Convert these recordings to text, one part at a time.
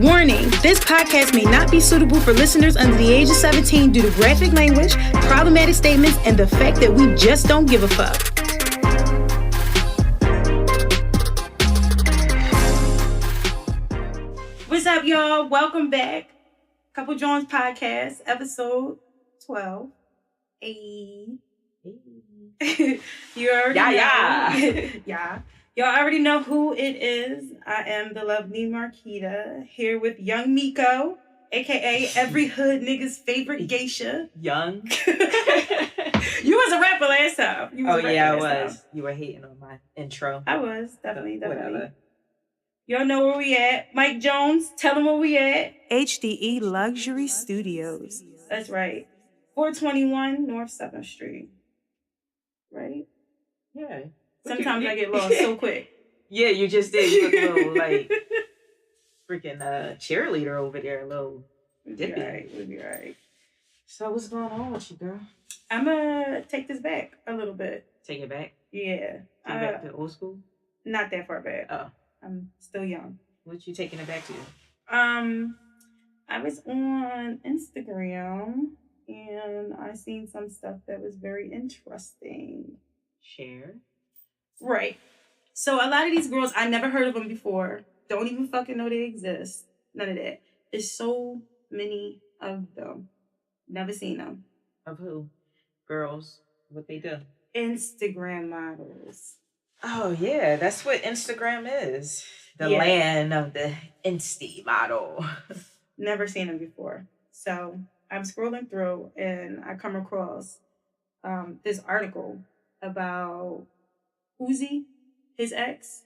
Warning, this podcast may not be suitable for listeners under the age of 17 due to graphic language, problematic statements, and the fact that we just don't give a fuck. What's up, y'all? Welcome back. Couple Jones Podcast, episode 12. Hey. You already know. Yeah. Y'all already know who it is. I am the lovely Marquita, here with young Miko, a.k.a. every hood nigga's favorite geisha. Young? You was a rapper last time. I was. You were hating on my intro. I was, definitely. Whatever. Y'all know where we at. Mike Jones, tell them where we at. HDE Luxury Studios. That's right. 421 North 7th Street. Right? Yeah. Sometimes I get lost so quick. Yeah, you just did. You look a little like freaking cheerleader over there, a little dippy. We'll be all right. So what's going on with you, girl? I'm gonna take this back a little bit. Take it back? Yeah. Take it back to old school? Not that far back. Oh. I'm still young. What you taking it back to? I was on Instagram and I seen some stuff that was very interesting. Share. Right. So a lot of these girls, I never heard of them before. Don't even fucking know they exist. None of that. There's so many of them. Never seen them. Of who? Girls. What they do? Instagram models. Oh, yeah. That's what Instagram is. The land of the Insta model. Never seen them before. So I'm scrolling through and I come across this article about Uzi, his ex.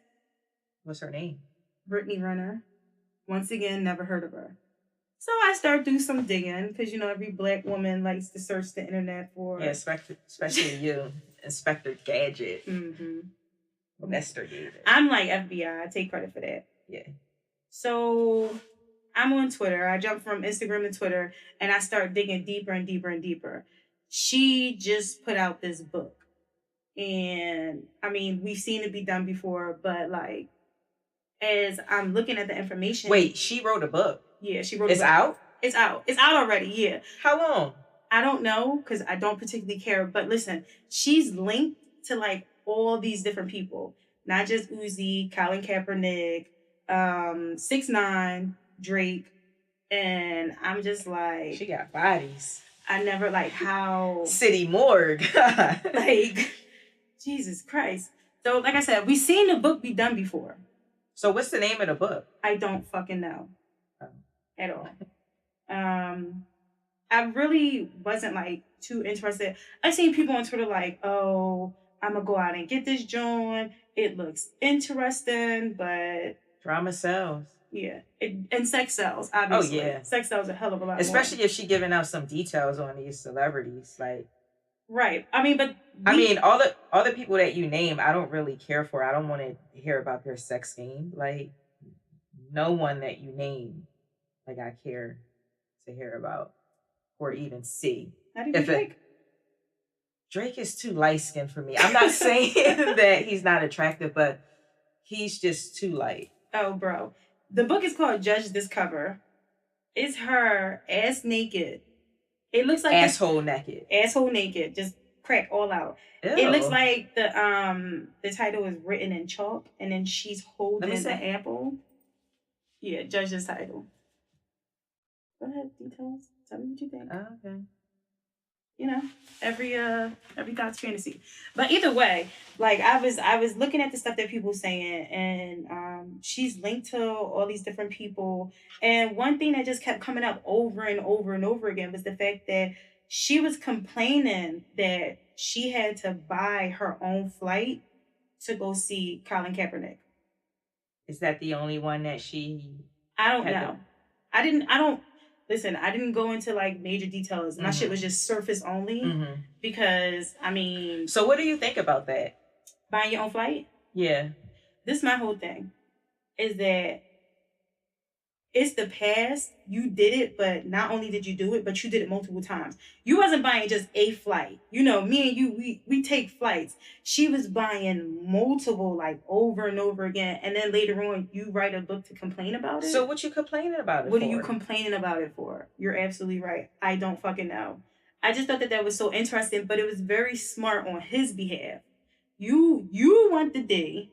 What's her name? Brittany Renner. Once again, never heard of her. So I start doing some digging because, you know, every black woman likes to search the internet for... Yeah, especially you, Inspector Gadget. Mm-hmm. Investigator. I'm like FBI. I take credit for that. Yeah. So I'm on Twitter. I jump from Instagram to Twitter and I start digging deeper and deeper and deeper. She just put out this book. And I mean, we've seen it be done before, but like, as I'm looking at the information. Wait, she wrote a book? Yeah, she wrote a book. It's out? It's out. It's out already, yeah. How long? I don't know, because I don't particularly care. But listen, she's linked to like all these different people. Not just Uzi, Colin Kaepernick, 6ix9ine, Drake. And I'm just like. She got bodies. I never like how. City morgue. Like. Jesus Christ. So, like I said, we've seen the book be done before. So, what's the name of the book? I don't fucking know. At all. I really wasn't, like, too interested. I seen people on Twitter like, oh, I'm going to go out and get this joint. It looks interesting, but... Drama sells. Yeah. And sex sells, obviously. Oh, yeah. Sex sells a hell of a lot Especially more. if she giving out some details on these celebrities, like... Right. I mean, but... all the people that you name, I don't really care for. I don't want to hear about their sex game. Like, no one that you name, like, I care to hear about or even see. How do you Drake? Drake is too light-skinned for me. I'm not saying that he's not attractive, but he's just too light. Oh, bro. The book is called Judge This Cover. It's her ass naked. It looks like asshole naked, just crack all out. Ew. It looks like the title is written in chalk, and then she's holding the apple. Yeah, Judge This title. Go ahead, details. Tell me what you think. Oh, okay. You know, every Thot's fantasy. But either way, like I was looking at the stuff that people saying, and she's linked to all these different people. And one thing that just kept coming up over and over and over again was the fact that she was complaining that she had to buy her own flight to go see Colin Kaepernick. Is that the only one that she? I don't know. Listen, I didn't go into like major details. My shit was just surface only because, I mean... So what do you think about that? Buying your own flight? Yeah. This is my whole thing. Is that it's the past. You did it, but not only did you do it, but you did it multiple times. You wasn't buying just a flight. You know, me and you, we take flights. She was buying multiple, like over and over again. And then later on, you write a book to complain about it. So what you complaining about it What for? are you complaining about it for? You're absolutely right. I don't fucking know. I just thought that that was so interesting, but it was very smart on his behalf. You want the D.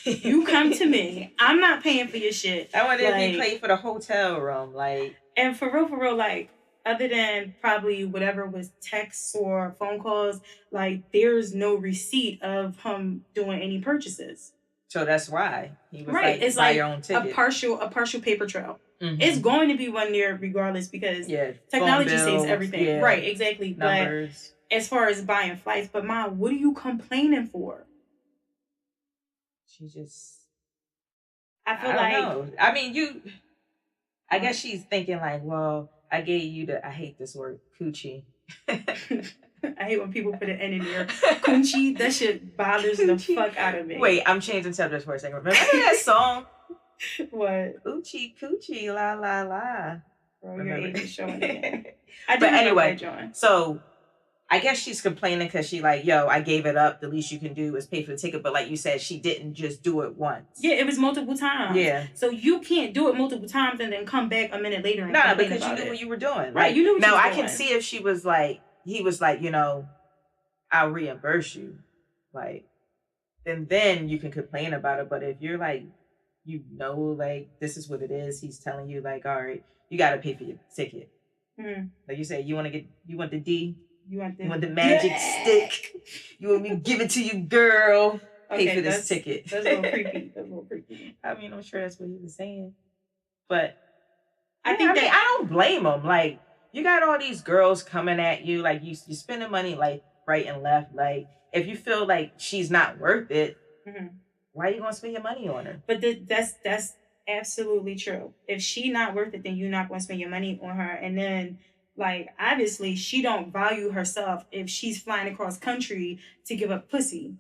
You come to me. I'm not paying for your shit. I wonder if he paid for the hotel room, like. And for real, like, other than probably whatever was texts or phone calls, like, there's no receipt of him doing any purchases. So that's why he was right. Like, it's buy like your own ticket. a partial paper trail. Mm-hmm. It's going to be one there regardless because technology saves everything. Yeah. Right, exactly. Numbers. But as far as buying flights, but Mom, what are you complaining for? She just. I feel don't know. I mean, I guess she's thinking like, well, I gave you I hate this word, coochie. I hate when people put an N in there. Coochie, that shit bothers the fuck out of me. Wait, I'm changing subjects for a second. Remember that song? What? Oochie coochie la la la. Bro, your age is showing again. But anyway, so I guess she's complaining because she like, yo, I gave it up. The least you can do is pay for the ticket. But like you said, she didn't just do it once. Yeah, it was multiple times. Yeah. So you can't do it multiple times and then come back a minute later and because you knew what you were doing. Right, you knew what you were doing. Now, I can see if she was like, he was like, you know, I'll reimburse you. Like, then you can complain about it. But if you're like, you know, like, this is what it is. He's telling you like, all right, you got to pay for your ticket. Mm-hmm. Like you said, you want the D? You want the magic stick? You want me to give it to you, girl? Pay for this ticket. That's a little creepy. I mean, I'm sure that's what he was saying. But I don't blame him. Like, you got all these girls coming at you. Like, you're spending money, like, right and left. Like, if you feel like she's not worth it, mm-hmm. why are you going to spend your money on her? But that's absolutely true. If she not worth it, then you're not going to spend your money on her. And then, like, obviously, she don't value herself if she's flying across country to give up pussy.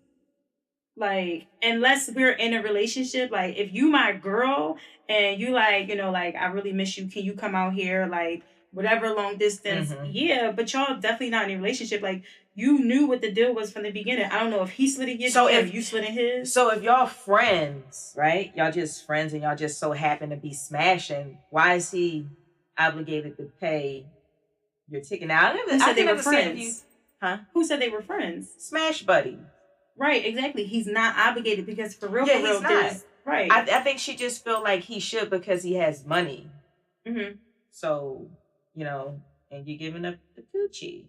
Like, unless we're in a relationship, like, if you my girl and you like, you know, like, I really miss you. Can you come out here? Like, whatever long distance. Mm-hmm. Yeah, but y'all definitely not in a relationship. Like, you knew what the deal was from the beginning. I don't know if he slid in your deal, if you slid in his. So if y'all friends, right? Y'all just friends and y'all just so happen to be smashing, why is he obligated to pay your ticket? Now, who said they were friends? Who said they were friends? Smash buddy. Right, exactly. He's not obligated because for real, he's not. Right. I think she just feel like he should because he has money. Mm-hmm. So, you know, and you're giving up the coochie.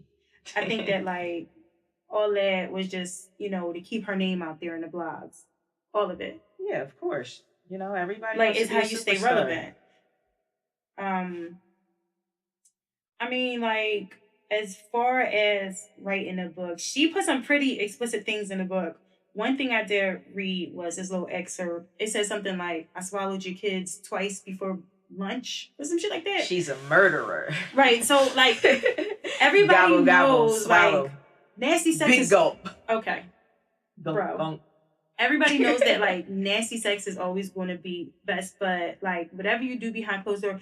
I think that, like, all that was just, you know, to keep her name out there in the blogs. All of it. Yeah, of course. You know, everybody. Like, it's how you stay relevant. I mean, like, as far as writing a book, she put some pretty explicit things in the book. One thing I did read was this little excerpt. It says something like, I swallowed your kids twice before lunch or some shit like that. She's a murderer. Right. So, like, everybody knows, swallow. Like, nasty sex Big gulp. Okay. Bro. Gulp. Everybody knows that, like, nasty sex is always going to be best, but, like, whatever you do behind closed doors,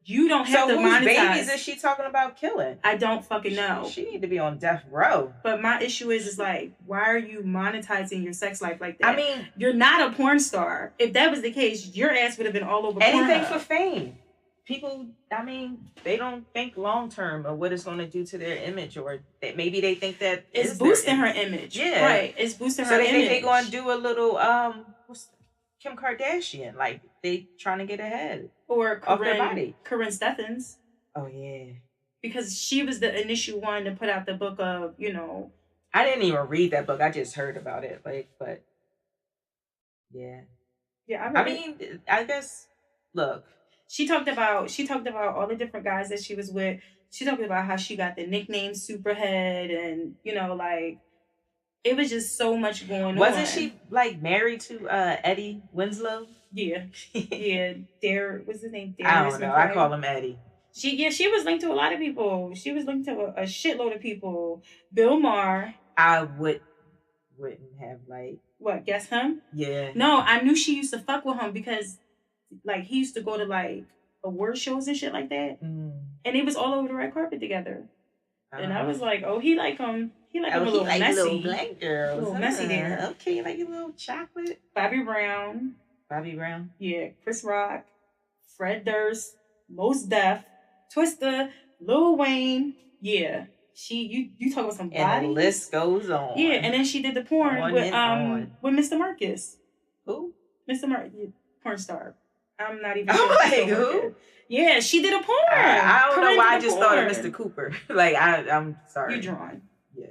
you don't have to monetize. So whose babies is she talking about killing? I don't fucking know. She need to be on death row. But my issue is like, why are you monetizing your sex life like that? I mean, you're not a porn star. If that was the case, your ass would have been all over anything for fame. People, I mean, they don't think long term of what it's going to do to their image, or that maybe they think that it's boosting her image. Yeah, right. It's boosting her image. So they think they're going to do a little Kim Kardashian, like they trying to get ahead or off their body. Corinne Steffens. Oh yeah, because she was the initial one to put out the book of, you know. I didn't even read that book. I just heard about it. Like, but yeah, yeah. I mean, I guess. Look, she talked about all the different guys that she was with. She talked about how she got the nickname Superhead, and you know, like. It was just so much going on. Wasn't she like married to Eddie Winslow? Yeah, yeah. What's his name? I don't know. I call him Eddie. She was linked to a lot of people. She was linked to a shitload of people. Bill Maher. I wouldn't have like. What? Guess him? Yeah. No, I knew she used to fuck with him because, like, he used to go to like award shows and shit like that. Mm. And they was all over the red carpet together. And I was like, oh, he like him. He like him a he little like messy. little black girls. A little messy there. Okay, like a little chocolate. Bobby Brown. Yeah. Chris Rock. Fred Durst. Mos Def. Twista. Lil Wayne. Yeah. You talk about some body. And the list goes on. Yeah, and then she did the porn with Mr. Marcus. Who? Mr. Marcus, porn star. I'm not even sure. Oh, like who? Yeah, she did a porn. I don't know why I just thought of Mr. Cooper. Like I'm sorry. You drawn. Yeah.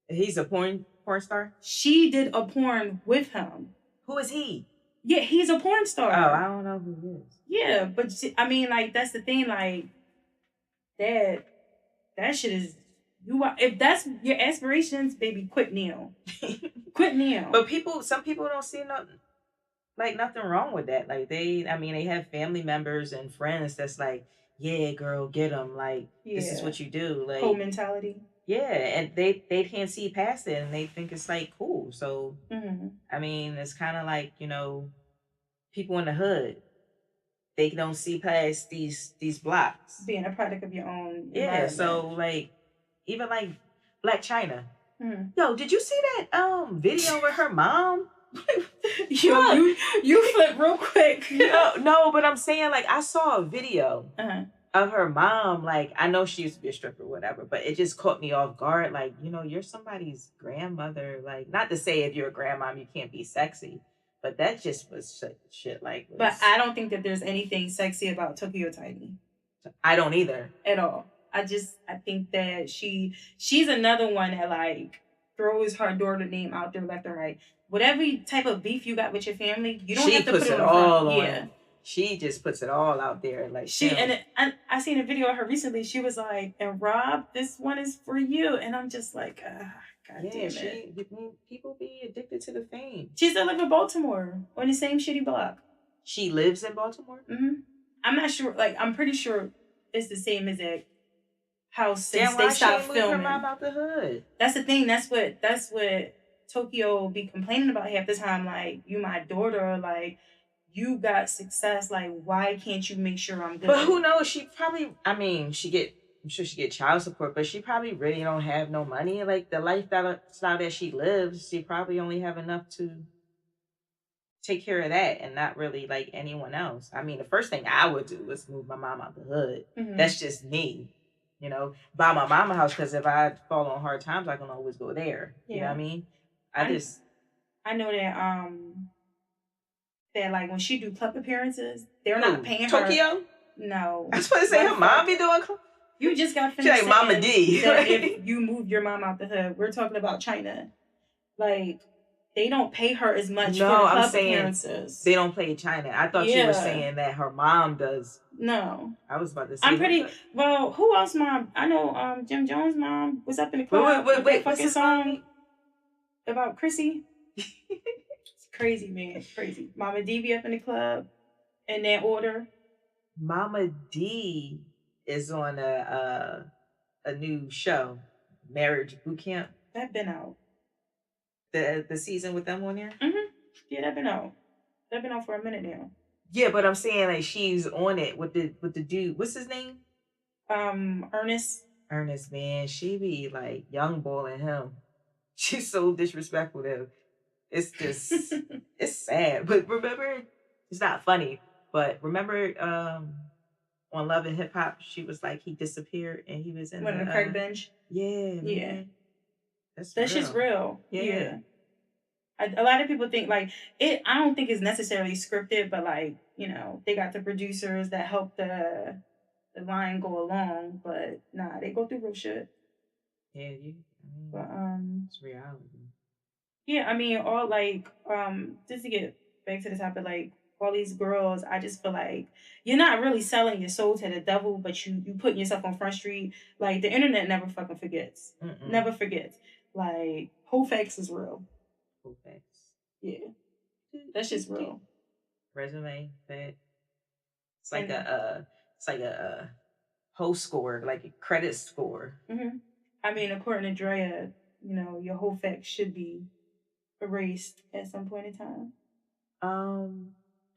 He's a porn star? She did a porn with him. Who is he? Yeah, he's a porn star. Oh, I don't know who he is. Yeah, but I mean, like, that's the thing, like, that shit is, if that's your aspirations, baby, quit now. Quit now. But some people don't see nothing wrong with that. Like, they have family members and friends that's like, yeah, girl, get them. Like, this is what you do. Like, whole mentality. Yeah, and they can't see past it, and they think it's like cool. So, I mean, it's kind of like, people in the hood, they don't see past these blocks. Being a product of your own. Yeah, so like, even like Black China. Yo, did you see that video with her mom? Yo, you flip real quick. No, but I'm saying, like, I saw a video of her mom. Like, I know she used to be a stripper or whatever, but it just caught me off guard. Like, you're somebody's grandmother. Like, not to say if you're a grandmom you can't be sexy, but that just was shit. Like, but I don't think that there's anything sexy about Tokyo Tiny. I don't either. At all. I think that she's another one that, like, throws her daughter name out there left and right. Whatever type of beef you got with your family, you don't have to put it all on. Yeah. She just puts it all out there. Like, I seen a video of her recently. She was like, and Rob, this one is for you. And I'm just like, God damn it. People be addicted to the fame. She still live in Baltimore on the same shitty block. She lives in Baltimore? Mm-hmm. I'm not sure. Like, I'm pretty sure it's the same as that house since they stopped filming. Her mom out the hood. That's the thing. That's what Tokyo be complaining about half the time. Like, you my daughter, like, you got success, like, why can't you make sure I'm good? But who knows? She probably, I'm sure she get child support, but she probably really don't have no money. Like, the lifestyle that she lives, she probably only have enough to take care of that and not really like anyone else. I mean, the first thing I would do is move my mom out the hood. That's just me. Buy my mama house, because if I fall on hard times, I can always go there. Yeah. You know what I mean? I know that like when she do club appearances, they're not paying her. Tokyo? No. I was supposed to say her mom be doing club. You just got finished. She's like Mama D. That if you move your mom out the hood, we're talking about China. Like, they don't pay her as much for the club appearances. They don't pay China. I thought you were saying that her mom does. No. I was about to say. Well, who else mom? I know Jim Jones' mom was up in the club. Wait, what's the song? About Chrissy. It's crazy, man. It's crazy. Mama D be up in the club in that order. Mama D is on a new show, Marriage Boot Camp. That been out. The season with them on there? Yeah, that been out. That been out for a minute now. Yeah, but I'm saying, like, she's on it with the dude. What's his name? Ernest. Ernest, man. She be like young balling him. She's so disrespectful to him. It's just it's sad. But remember, it's not funny. But remember on Love and Hip Hop, she was like, he disappeared and he was in the crack bench. Yeah, man. Yeah. That's just real. Yeah. A lot of people think like it. I don't think it's necessarily scripted, but like, they got the producers that help the line go along. But nah, they go through real shit. Yeah, but it's reality. Yeah, I mean, all like just to get back to the topic, like all these girls, I just feel like you're not really selling your soul to the devil, but you putting yourself on Front Street. Like, the internet never fucking forgets. Never forgets. Like, hoefax is real. Hoefax. Yeah. That's just real. Resume, that. It's like a hoe score, like a credit score. I mean, according to Drea, your hoefax should be erased at some point in time.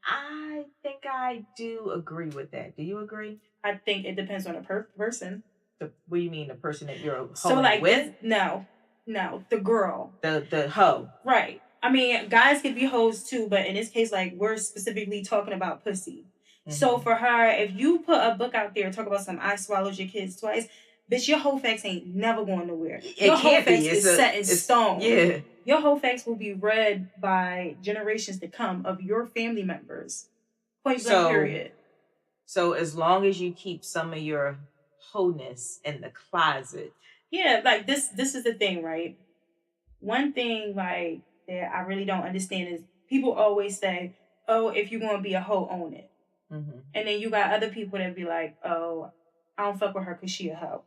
I think I do agree with that. Do you agree? I think it depends on the person. What do you mean, the person that you're So hoeing like with? no, the girl. The hoe. Right. I mean, guys could be hoes too, but in this case, like we're specifically talking about pussy. So for her, if you put a book out there and talk about some I swallowed your kids twice, bitch, your hoefax ain't never going nowhere. Your hoefax is set in stone. Yeah. Your hoefax will be read by generations to come of your family members. Point blank, period. So as long as you keep some of your wholeness in the closet. Yeah, like this is the thing, right? One thing like that I really don't understand is people always say, "Oh, if you're gonna be a hoe, own it." Mm-hmm. And then you got other people that be like, "Oh, I don't fuck with her because she a hoe.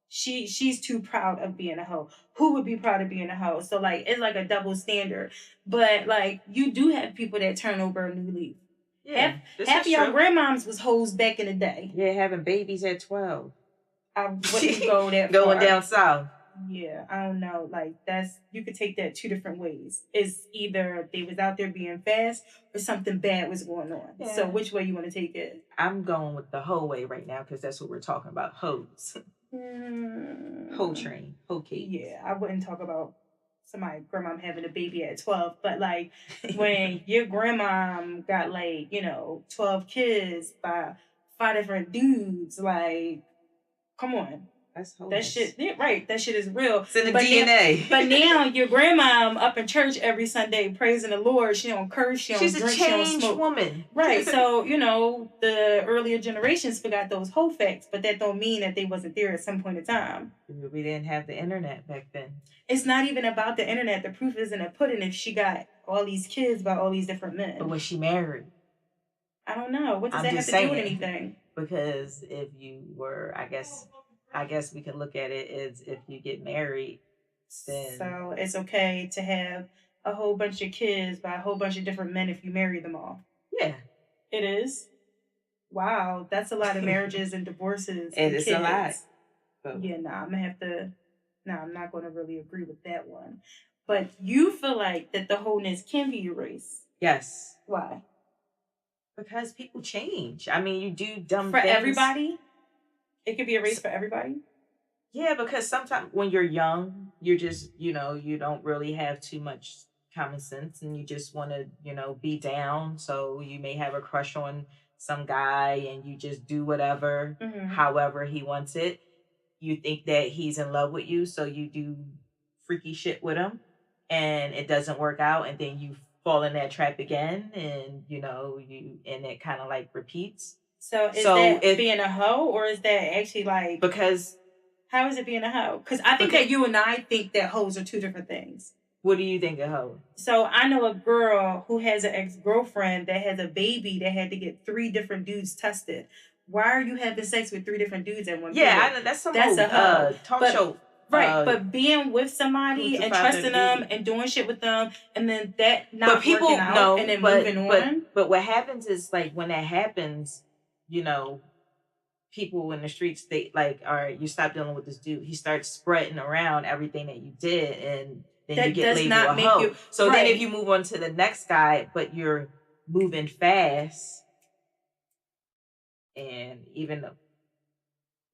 She's too proud of being a hoe. Who would be proud of being a hoe?" So like it's like a double standard. But like you do have people that turn over a new leaf. Yeah, half of your grandmoms was hoes back in the day. Yeah, having babies at 12. I wouldn't go that going far. Down south. Yeah, I don't know. Like you could take that two different ways. It's either they was out there being fast or something bad was going on. Yeah. So which way you want to take it? I'm going with the hoe way right now because that's what we're talking about. Hoes. Hoe train. Hoe cake. Yeah, I wouldn't talk about somebody grandma having a baby at 12, but like when your grandma got like 12 kids by 5 different dudes, like come on. That shit, yeah, right? That shit is real. It's in the DNA. But now your grandma up in church every Sunday praising the Lord. She don't curse. She don't drink. She don't smoke. She's a changed woman, right? So the earlier generations forgot those whole facts, but that don't mean that they wasn't there at some point in time. We didn't have the internet back then. It's not even about the internet. The proof is in the pudding. If she got all these kids by all these different men, but was she married? I don't know. What does that have to do with anything? Because if you were, I guess we can look at it as if you get married, then... So it's okay to have a whole bunch of kids by a whole bunch of different men if you marry them all. Yeah. It is? Wow, that's a lot of marriages and divorces. It is a lot. So. Yeah, I'm not going to really agree with that one. But you feel like that the wholeness can be erased. Yes. Why? Because people change. I mean, you do dumb things. For everybody? It could be erased for everybody? Yeah, because sometimes when you're young, you're just, you don't really have too much common sense and you just want to, be down. So you may have a crush on some guy and you just do whatever, however he wants it. You think that he's in love with you, so you do freaky shit with him and it doesn't work out. And then you fall in that trap again and, and it kind of like repeats. So is that being a hoe or is that actually like... Because... How is it being a hoe? Because I think that you and I think that hoes are two different things. What do you think of hoe? So I know a girl who has an ex-girlfriend that has a baby that had to get 3 different dudes tested. Why are you having sex with 3 different dudes at one time? Yeah, I know, that's a hoe. Talk show. Right, but being with somebody and trusting them and doing shit with them and then that not working out and then moving on. But what happens is like when that happens, people in the streets, they like, all right, you stop dealing with this dude. He starts spreading around everything that you did, and then that you get labeled a hoe. So then if you move on to the next guy, but you're moving fast, and even though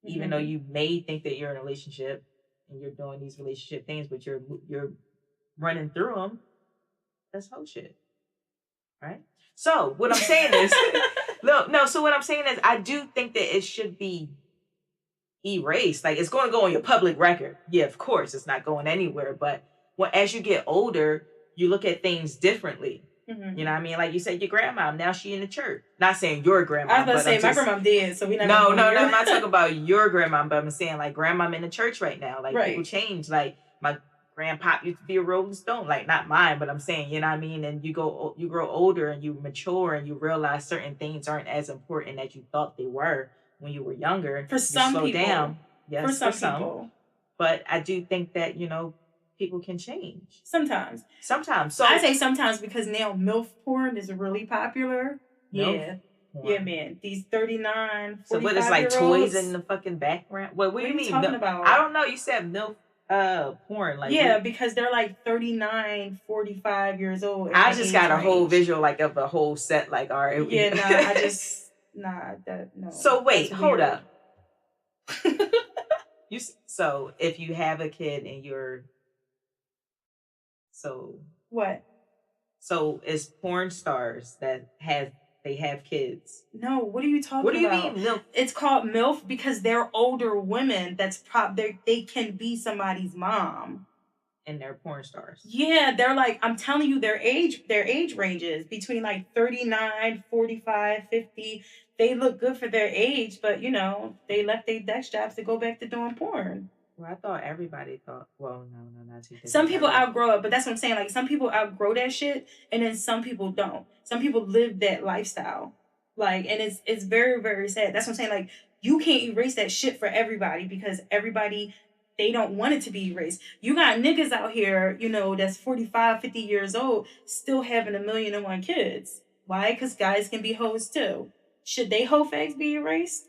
you may think that you're in a relationship and you're doing these relationship things, but you're running through them, that's hoe shit, right? So what I'm saying is... No. So what I'm saying is, I do think that it should be erased. Like, it's going to go on your public record. Yeah, of course, it's not going anywhere. But as you get older, you look at things differently. Mm-hmm. You know what I mean? Like you said, your grandma, now she in the church. Not saying your grandma. I was about to say, my grandma dead, so we not... No, I'm not talking about your grandma, but I'm saying, like, grandma in the church right now. Like, people change. Like, my grandpop used to be a Rolling Stone, like not mine, but I'm saying, you know what I mean? And you grow older and you mature and you realize certain things aren't as important as you thought they were when you were younger. For some people. Down. Yes, for some people. But I do think that, people can change. Sometimes. So I say sometimes because now MILF porn is really popular. Yeah. Yeah, man. These 39, 45 So what is like toys in the fucking background? What do you mean? Talking about? I don't know. You said MILF. porn? Like, yeah, because they're like 39, 45 years old. I just got a whole visual like of the whole set. Like, all right, yeah, nah, I just no. So wait, hold up. So if you have a kid and you're what? So it's porn stars that have kids. No, what are you talking about? What do you mean MILF? It's called MILF because they're older women. That's they can be somebody's mom. And they're porn stars. Yeah, they're like, I'm telling you, their age ranges between like 39, 45, 50. They look good for their age, but they left their desk jobs to go back to doing porn. Well, I thought everybody thought, well, no, not too. Some people outgrow it, but that's what I'm saying. Like, some people outgrow that shit, and then some people don't. Some people live that lifestyle. Like, and it's very, very sad. That's what I'm saying. Like, you can't erase that shit for everybody because everybody, they don't want it to be erased. You got niggas out here, that's 45, 50 years old, still having 1,000,001 kids. Why? Because guys can be hoes too. Should they hoefax be erased?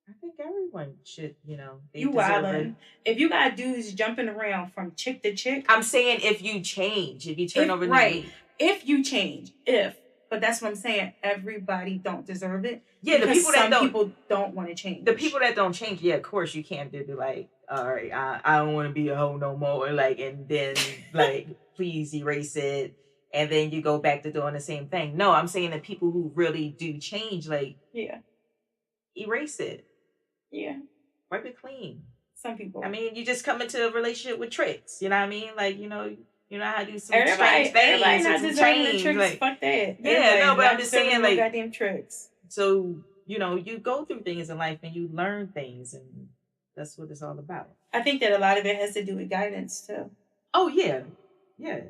I think everyone should, you wildin'. If you got dudes jumping around from chick to chick. I'm saying if you change, if you turn over the leaf. If you change, but that's what I'm saying. Everybody don't deserve it. Yeah, the people that people don't want to change. The people that don't change, yeah, of course you can't be like, all right, I don't want to be a hoe no more, like, and then like, please erase it, and then you go back to doing the same thing. No, I'm saying the people who really do change, like, erase it. Yeah. Wipe it clean. Some people. I mean, you just come into a relationship with tricks. You know what I mean? Like, you know how to do some strange things. Everybody not deserving the tricks. Like, fuck that. Yeah, no, but I'm just saying, like, goddamn tricks. So, you go through things in life and you learn things, and that's what it's all about. I think that a lot of it has to do with guidance, too. Oh, yeah. Yeah,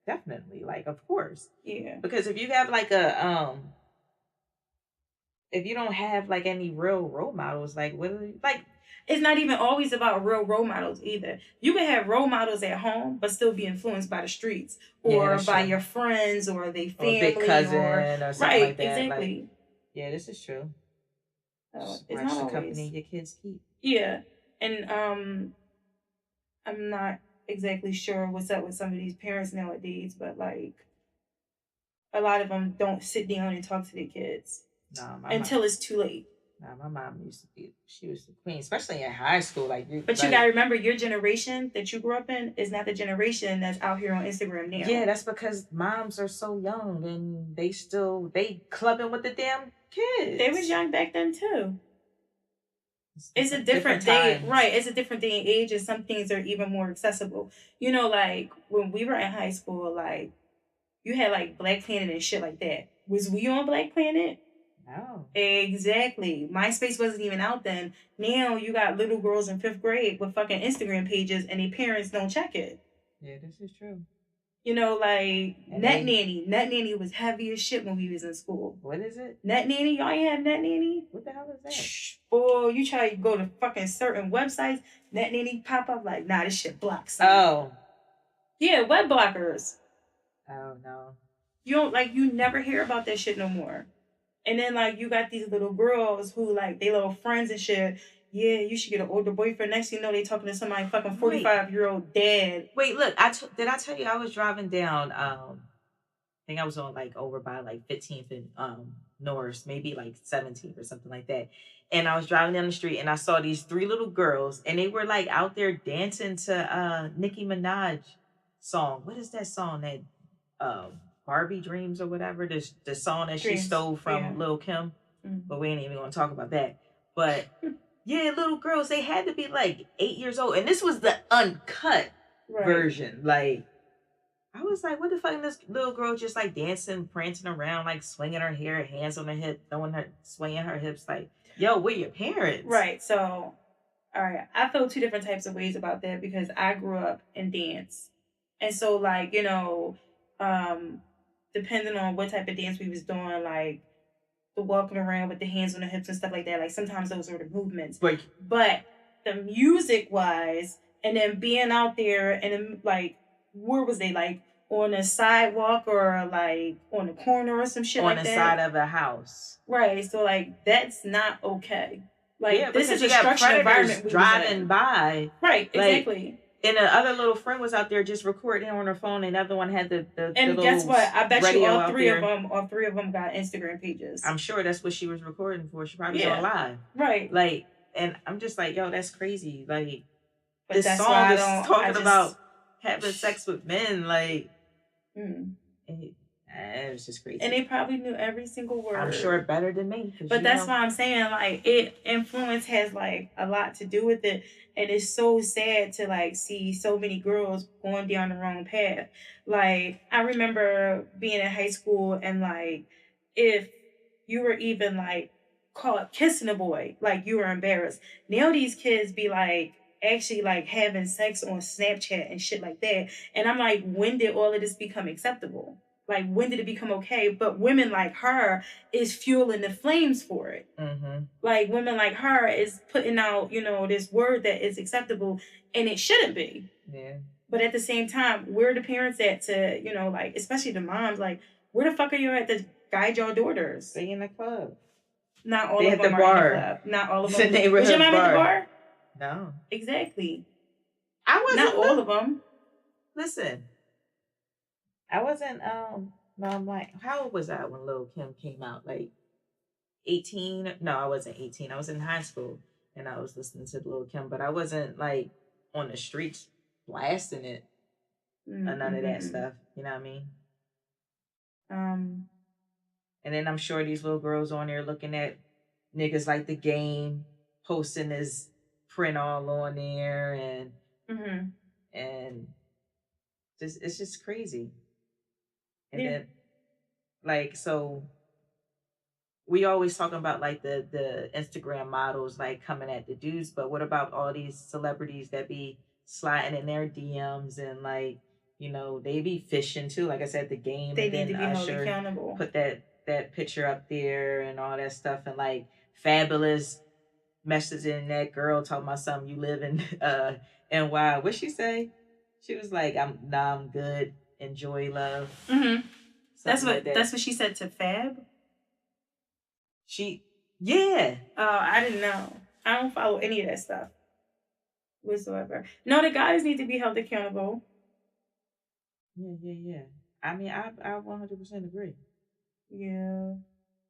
definitely. Like, of course. Yeah. Because if you have, like, if you don't have like any real role models, like it's not even always about real role models either. You can have role models at home, but still be influenced by the streets or by your friends or their family or big cousin or something like that. Exactly. Like, yeah, this is true. It's watch not the always. Company your kids keep. Yeah, and I'm not exactly sure what's up with some of these parents nowadays, but like a lot of them don't sit down and talk to their kids. No, until it's too late. No, my mom she was the queen, especially in high school. But you gotta remember, your generation that you grew up in is not the generation that's out here on Instagram now. Yeah, that's because moms are so young and they clubbing with the damn kids. They was young back then too. It's a different day, right? It's a different day and age, and some things are even more accessible. Like when we were in high school, like you had like Black Planet and shit like that. Was we on Black Planet? No. Exactly. MySpace wasn't even out then. Now you got little girls in 5th grade with fucking Instagram pages and their parents don't check it. Yeah, this is true. Like Net Nanny. Net Nanny was heavy as shit when we was in school. What is it? Net Nanny? Y'all ain't have Net Nanny? What the hell is that? Boy, you try to go to fucking certain websites, Net Nanny pop up like, nah, this shit blocks. Oh. Yeah, web blockers. Oh, no. You never hear about that shit no more. And then, like, you got these little girls who, like, they little friends and shit. Yeah, you should get an older boyfriend. Next thing you know, they talking to somebody fucking 45-year-old dad. Wait, look, did I tell you I was driving down, I think I was on, like, over by, like, 15th and Norris, maybe, like, 17th or something like that. And I was driving down the street, and I saw these 3 little girls, and they were, like, out there dancing to Nicki Minaj song. What is that song that, Barbie Dreams or whatever, the song that she stole from Lil Kim, but we ain't even gonna talk about that. But yeah, little girls, they had to be like 8 years old, and this was the uncut version. Like, I was like, what the fuck? This little girl just like dancing, prancing around, like swinging her hair, hands on her hip, swinging her hips. Like, yo, where your parents? Right. So, all right, I feel 2 different types of ways about that because I grew up in dance, and so like depending on what type of dance we was doing, like the walking around with the hands on the hips and stuff like that, like sometimes those were the movements. Right. But the music wise, and then being out there and then like, where was they, like on the sidewalk or like on the corner or some shit like that? On the side of a house. Right. So like, that's not okay. Like, yeah, this is a structured environment driving by. Right, exactly. And the other little friend was out there just recording on her phone, and the other one had the and the guess what? I bet you all three of them got Instagram pages. I'm sure that's what she was recording for. She probably was on live. Right. Like, and I'm just like, yo, that's crazy. Like, but this song is talking about having sex with men. Like, it was just crazy. And they probably knew every single word. I'm sure better than me. But that's why I'm saying, like, influence has, like, a lot to do with it. And it's so sad to, like, see so many girls going down the wrong path. Like, I remember being in high school and, like, if you were even, like, caught kissing a boy, like, you were embarrassed. Now these kids be, like, actually, like, having sex on Snapchat and shit like that. And I'm like, when did all of this become acceptable? Like, when did it become okay? But women like her is fueling the flames for it. Mm-hmm. Like, women like her is putting out, this word that is acceptable, and it shouldn't be. Yeah. But at the same time, where are the parents at to, like, especially the moms, like, where the fuck are you at to guide your daughters? They in the club. Not all of them are in the club. Not all of them. Was your mom at the bar? No. Exactly. I wasn't. Not all of them. Listen. I wasn't, no, I'm like, how old was I when Lil Kim came out? Like 18? No, I wasn't 18. I was in high school and I was listening to Lil Kim, but I wasn't like on the streets blasting it or none of that stuff. You know what I mean? And then I'm sure these little girls on there looking at niggas like The Game, posting his print all on there and just, it's just crazy. And then, like, so we always talking about, like, the Instagram models, like, coming at the dudes. But what about all these celebrities that be sliding in their DMs and, like, they be fishing, too. Like I said, The Game. They need to be held accountable. Put that picture up there and all that stuff. And, like, Fabulous messaging that girl talking about something, you live in NY. What'd she say? She was like, I'm good. Enjoy love. Mm-hmm. That's what she said to Fab. Yeah. Oh, I didn't know. I don't follow any of that stuff whatsoever. No, the guys need to be held accountable. Yeah. I mean, I 100% agree. Yeah.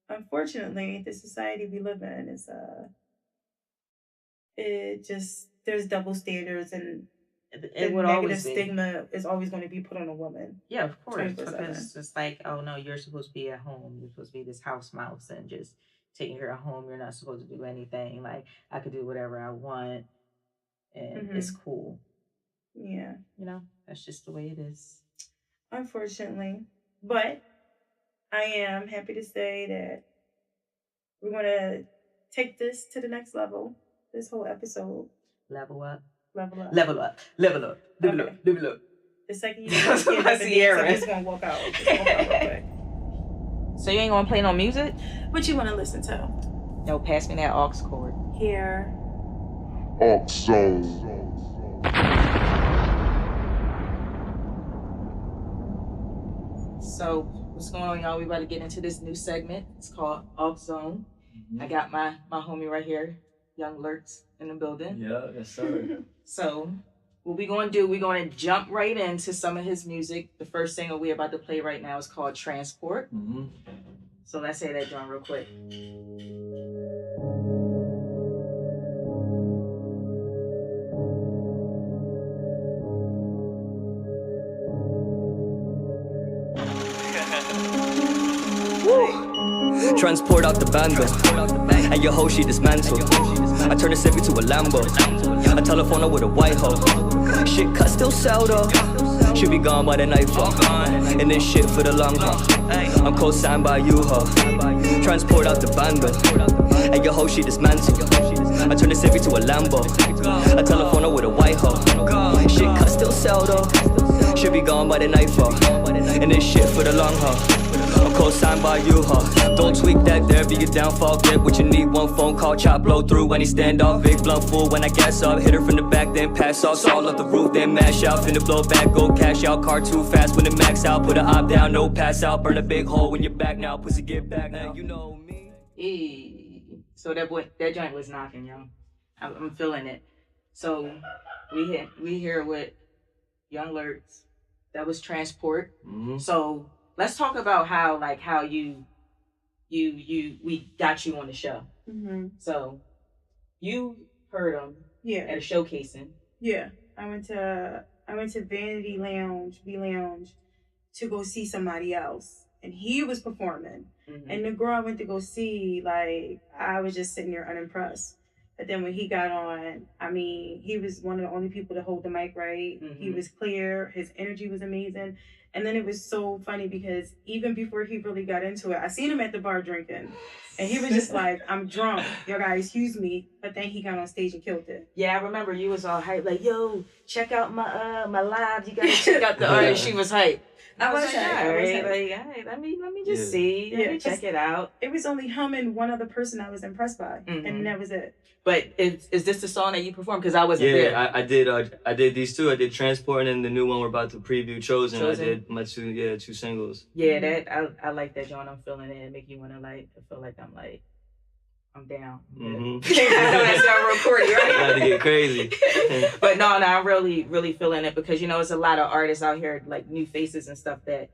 Unfortunately, the society we live in is there's double standards and the negative stigma is always going to be put on a woman. Yeah, of course. Because it's like, oh no, you're supposed to be at home. You're supposed to be this house mouse and just taking care of home. You're not supposed to do anything. Like, I could do whatever I want and it's cool. Yeah. That's just the way it is. Unfortunately. But I am happy to say that we're going to take this to the next level, this whole episode. Level up. Level up. Level up. Level up. Level up. Level up. The second you get up and dance, I'm just going to walk out. Just walk out real quick. So you ain't going to play no music? What you want to listen to? No, pass me that aux cord. Here. AuxZone. So, what's going on, y'all? We about to get into this new segment. It's called AuxZone. I got my homie right here, Young Lurks, in the building. Yeah, yes, sir. So, what we're going to do, we're going to jump right into some of his music. The first single we're about to play right now is called Transport. Mm-hmm. So, let's say that drum real quick. Transport out the bando, and your hoe she dismantle. I turn the Civic to a Lambo. I telephone her with a white hoe. Shit cut still sell though. She be gone by the nightfall. And this shit for the long haul. I'm co-signed by you, ho. Transport out the bando, and your hoe she dismantle. I turn the Civic to a Lambo. I telephone her with a white hoe. Shit cut still sell though. She be gone by the nightfall. And this shit for the long haul. I'm co-signed by you, huh? Don't tweak that, there be a downfall. Get what you need, one phone call, chop blow through. When he stand off, big blunt full. When I gas up, hit her from the back, then pass off. Saw up the roof, then mash out. Finna blow back, go cash out. Car too fast when it max out. Put a op down, no pass out. Burn a big hole when you're back now. Pussy get back now, you know me. So that joint was knocking, y'all. I'm feeling it. So we here with Young Lurks. That was Transport. Mm-hmm. So let's talk about how we got you on the show. Mm-hmm. So you heard him at a showcasing. Yeah, I went to Vanity Lounge, B Lounge, to go see somebody else, and he was performing. Mm-hmm. And the girl I went to go see, like, I was just sitting there unimpressed. But then when he got on, I mean, he was one of the only people to hold the mic right. Mm-hmm. He was clear. His energy was amazing. And then it was so funny because even before he really got into it, I seen him at the bar drinking. And he was just like, I'm drunk. Y'all gotta excuse me. But then he got on stage and killed it. Yeah, I remember you was all hype. Like, yo, check out my live. You gotta check out the artist. She was hype. I was like, all right, let me just see. Let me check it out. It was only him and one other person I was impressed by. Mm-hmm. And that was it. But is this the song that you performed? Because I wasn't there. Yeah, I did these two. I did Transport, and then the new one we're about to preview, Chosen. I did my two singles. Yeah, that I like that, John. I'm feeling it. Make you want to I feel like I'm down. Mm-hmm. I know that's not real corny, right? Got to get crazy. But no, I'm really, really feeling it because, it's a lot of artists out here, like new faces and stuff that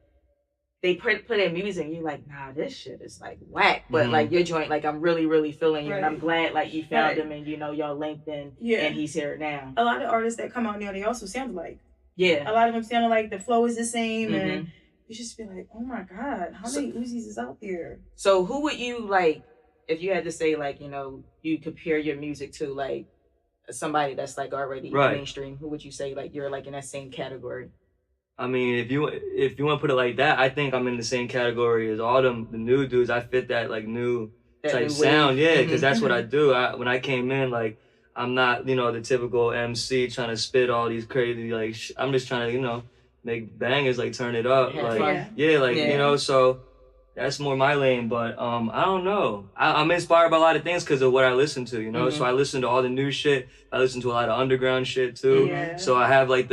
they put in music and you're like, nah, this shit is like whack. But like your joint, like I'm really, really feeling you. And I'm glad like you found him and, y'all linked in and he's here now. A lot of artists that come out now, they also sound like. Yeah. A lot of them sound like the flow is the same and you just be like, oh my God, how many Uzis is out there? So who would you like, if you had to say like, you compare your music to like somebody that's like already mainstream, who would you say like you're like in that same category? I mean, if you want to put it like that, I think I'm in the same category as all the new dudes. I fit that like new type sound, because that's what I do. When I came in, like I'm not the typical MC trying to spit all these crazy like. I'm just trying to make bangers, like turn it up, so that's more my lane. But I don't know. I'm inspired by a lot of things because of what I listen to, So I listen to all the new shit. I listen to a lot of underground shit too. Yeah. So I have like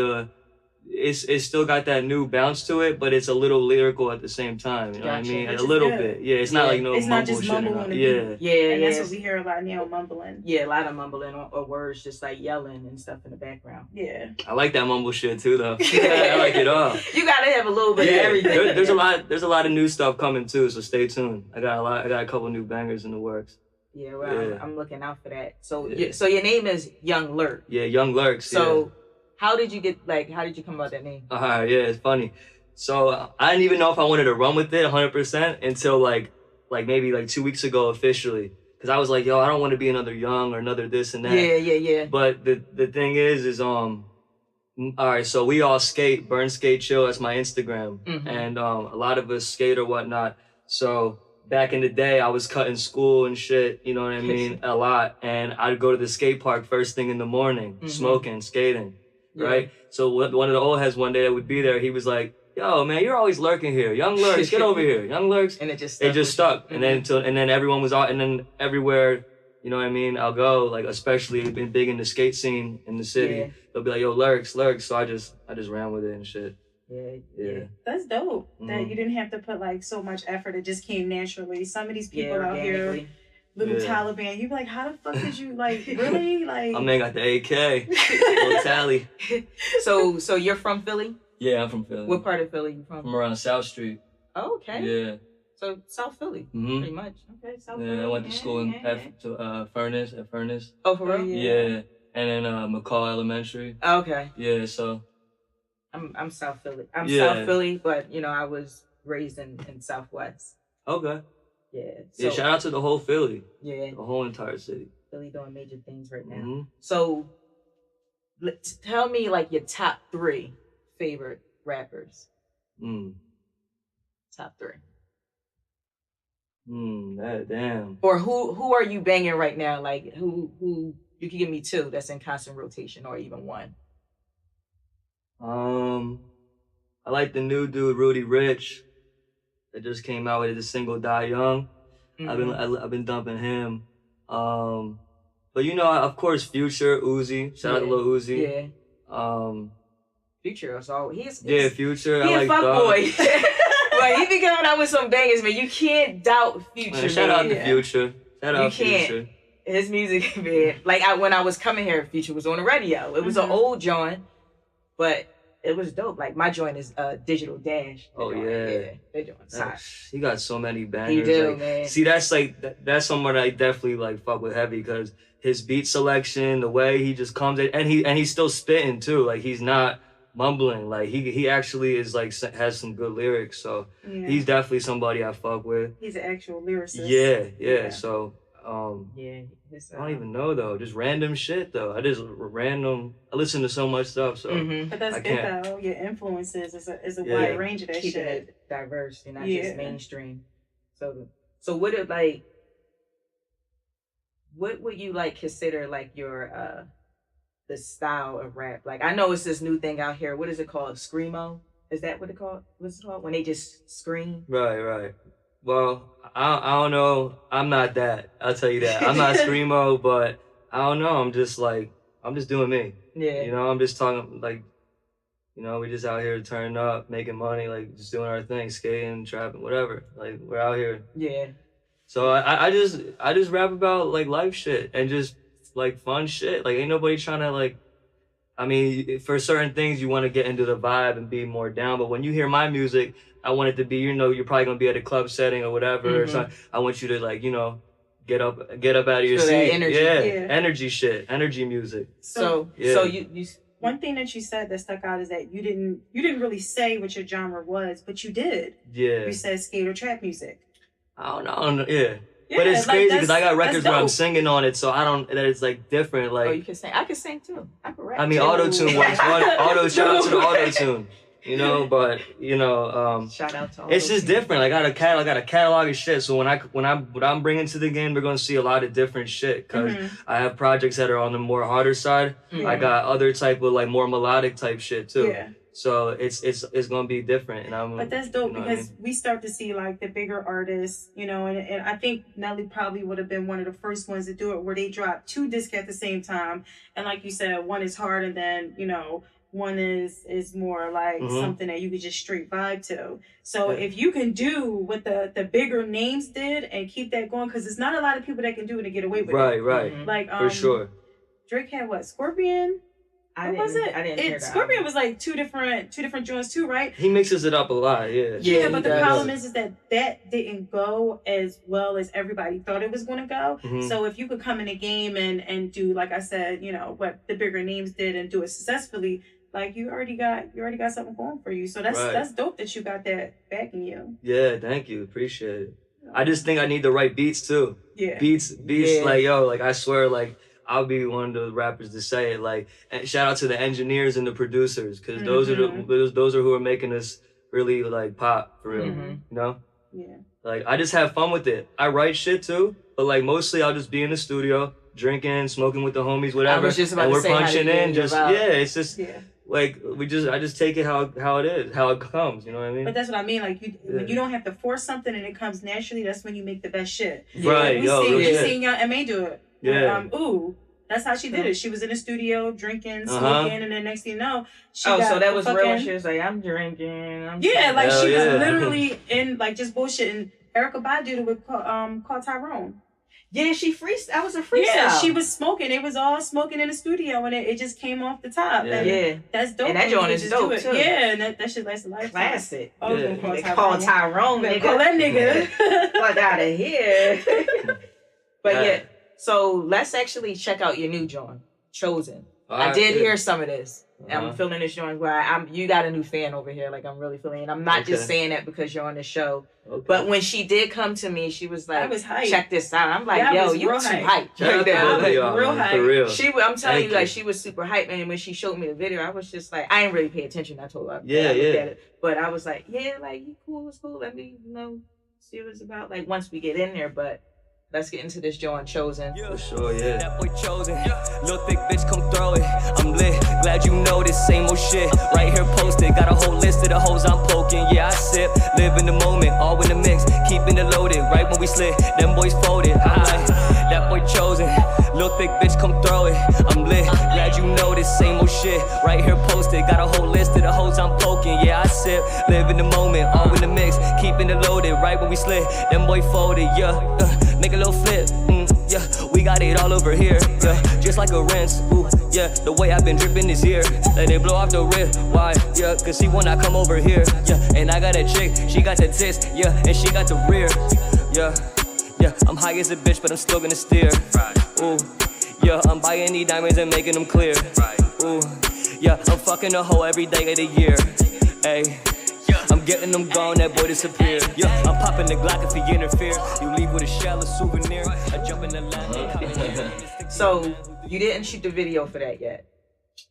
it's still got that new bounce to it, but it's a little lyrical at the same time. You know what I mean? A little bit. Yeah, it's not like it's not just mumble on the beat. Yeah, that's what we hear a lot now, mumbling. Yeah, a lot of mumbling or words just like yelling and stuff in the background. Yeah. I like that mumble shit too, though. I like it all. You gotta have a little bit of everything. There's a lot of new stuff coming too, so stay tuned. I got a couple new bangers in the works. Yeah, well, I'm looking out for that. So, so your name is Young Lurk. Yeah, Young Lurks. So. How did you come about that name? Yeah, it's funny. So I didn't even know if I wanted to run with it 100% until like maybe like 2 weeks ago officially. Cause I was like, yo, I don't want to be another Young or another this and that. Yeah. But the thing is all right, so we all skate, burn, skate, chill. That's my Instagram. Mm-hmm. And a lot of us skate or whatnot. So back in the day, I was cutting school and shit, you know what I mean? A lot. And I'd go to the skate park first thing in the morning, smoking, skating. Yeah. Right? So one of the old heads one day that would be there, he was like, yo, man, you're always lurking here. Young Lurks, get over here. Young Lurks. And it just stuck. And then everyone was out, and then everywhere, you know what I mean, I'll go, like especially been big in the skate scene in the city. They'll be like, yo, Lurks. So I just ran with it and shit. Yeah. That's dope. That you didn't have to put like so much effort. It just came naturally. Some of these people out here, little Taliban, you be like, how the fuck did you really My man got the AK, little tally. So you're from Philly? Yeah, I'm from Philly. What part of Philly you from? I'm around South Street. Oh, okay. Yeah. So South Philly, pretty much. Okay, South Philly. Yeah, I went to school in Furnace. Oh, for real? Yeah. And then McCall Elementary. Okay. Yeah, so. I'm South Philly. South Philly, but I was raised in Southwest. Okay. Yeah. Shout out to the whole Philly. Yeah. The whole entire city. Philly doing major things right now. So, tell me like your top 3 favorite rappers. Top 3. Damn. Or who are you banging right now? Like who you can give me 2 that's in constant rotation, or even 1. I like the new dude Rudy Rich. That just came out with the single "Die Young." I've been dumping him. But of course, Future, Uzi. Shout out to Lil Uzi. Yeah. Future is all he's Future. He I like a fuckboy. But he be coming out with some bangers, man. You can't doubt Future. Man, shout out to Future. Shout out Future. his music, man. Like when I was coming here, Future was on the radio. It was an old joint, but it was dope. Like my joint is Digital Dash. Oh joint. Yeah. That joint's hot. He got so many bangers. He do, like, man. See, that's like that's someone I definitely like fuck with heavy because his beat selection, the way he just comes in, and he's still spitting too. Like he's not mumbling. Like he actually is like has some good lyrics. So he's definitely somebody I fuck with. He's an actual lyricist. Yeah. So I don't even know though. Just random shit though. I listen to so much stuff. So but that's good though. Your influences is a wide range of that Keeping shit. it diverse and not just mainstream. So what it like? What would you like consider like your the style of rap? Like I know it's this new thing out here. What is it called? Screamo? Is that what it called? What's it called? When they just scream? Right. Well, I don't know. I'm not that. I'll tell you that. I'm not screamo, but I don't know. I'm just doing me. Yeah. You know, I'm just talking like, you know, we just out here turning up, making money, like just doing our thing, skating, trapping, whatever. Like we're out here. Yeah. So I just rap about like life shit and just like fun shit. Like ain't nobody trying to like, I mean, for certain things you want to get into the vibe and be more down. But when you hear my music, I want it to be, you know, you're probably gonna be at a club setting or whatever. Or something. I want you to like, you know, get up out of your seat. Energy. Energy shit, energy music. So you. One thing that you said that stuck out is that you didn't really say what your genre was, but you did. Yeah. You said skate or trap music. I don't know. Yeah. But it's crazy because I got records where I'm singing on it, so I don't. That it's like different. Like you can sing. I can sing too. I can rap. I mean, auto tune works. Shout out to the auto tune. You know, but you know, shout out to. It's just different. Like I got a catalog of shit. So what I'm bringing to the game, we're gonna see a lot of different shit. Cause I have projects that are on the more harder side. I got other type of like more melodic type shit too. Yeah. So it's gonna be different, and But that's dope because we start to see like the bigger artists, you know, and I think Nelly probably would have been one of the first ones to do it, where they drop 2 discs at the same time, and like you said, one is hard, and then you know one is more like something that you could just straight vibe to. So if you can do what the bigger names did and keep that going, because it's not a lot of people that can do it and get away with it. Right. Like for sure. Drake had what? Scorpion. What was it? I didn't hear that. Scorpion was like two different joints too, right? He mixes it up a lot, Yeah, but the problem is that didn't go as well as everybody thought it was going to go. So if you could come in a game and do, like I said, you know, what the bigger names did and do it successfully, like you already got something going for you. So that's dope that you got that backing you. Yeah, thank you. Appreciate it. I just think I need the right beats too. Yeah. Beats, like yo, like I swear, like I'll be one of the rappers to say it. Like, and shout out to the engineers and the producers, because those are who are making us really like pop for real. You know? Yeah. Like I just have fun with it. I write shit too, but like mostly I'll just be in the studio, drinking, smoking with the homies, whatever. I was just about and to we're say punching in. It's just yeah. Like I just take it how it is, how it comes. You know what I mean? But that's what I mean. Like when you don't have to force something and it comes naturally, that's when you make the best shit. Right. We seen Young M.A. do it. Yeah. Ooh. That's how she did it. She was in the studio drinking, smoking, and then next thing you know, so that was real. She was like, "I'm drinking." She was literally in like just bullshitting. Erykah Badu did it with called Tyrone. Yeah, she freestyle. I was a freestyle. Yeah, she was smoking. It was all smoking in the studio, and it just came off the top. Yeah, that's dope. And that joint is dope too. Yeah, and that shit lasts a lifetime. Classic. Oh, they call Tyrone. They call that nigga. Fuck out of here. But yeah. So let's actually check out your new joint, Chosen. I did hear some of this. I'm feeling this joint where you got a new fan over here. Like I'm really feeling it. I'm not just saying that because you're on the show. But when she did come to me, she was like, check this out. I'm like, yo, you too hyped. Real hype. For real. I'm telling you, like, she was super hyped. And when she showed me the video, I was just like, I ain't really pay attention. I told her. I looked at it. But I was like, yeah, like, you cool, it's cool. Let me, see what it's about. Like, once we get in there, but let's get into this joint, Chosen. For sure, yeah. That boy Chosen. Little thick bitch, come throw it. I'm lit. Glad you know this same old shit. Right here posted. Got a whole list of the hoes I'm poking. Yeah, I sip. Live in the moment. All in the mix. Keeping it loaded. Right when we slid. Them boys folded. That boy Chosen. Little thick bitch, come throw it. I'm lit. Glad you know this same old shit. Right here posted. Got a whole list of the hoes I'm poking. Yeah, I sip. Live in the moment. All in the mix. Keeping it loaded. Right when we slid. Them boy folded. Yeah. Make a little flip, yeah. We he got it all over here, yeah, just like a rinse, ooh, yeah, the way I've been dripping this year, let it blow off the rip, why, yeah, cause he wanna come over here, yeah, and I got a chick, she got the tits, yeah, and she got the rear, yeah, yeah, I'm high as a bitch, but I'm still gonna steer, ooh, yeah, I'm buying these diamonds and making them clear, ooh, yeah, I'm fucking a hoe every day of the year, ayy. I'm getting them gone, that boy disappear. Yeah, I'm popping the Glock if he interfere. You leave with a shell, a souvenir. I jump in the line. So you didn't shoot the video for that yet,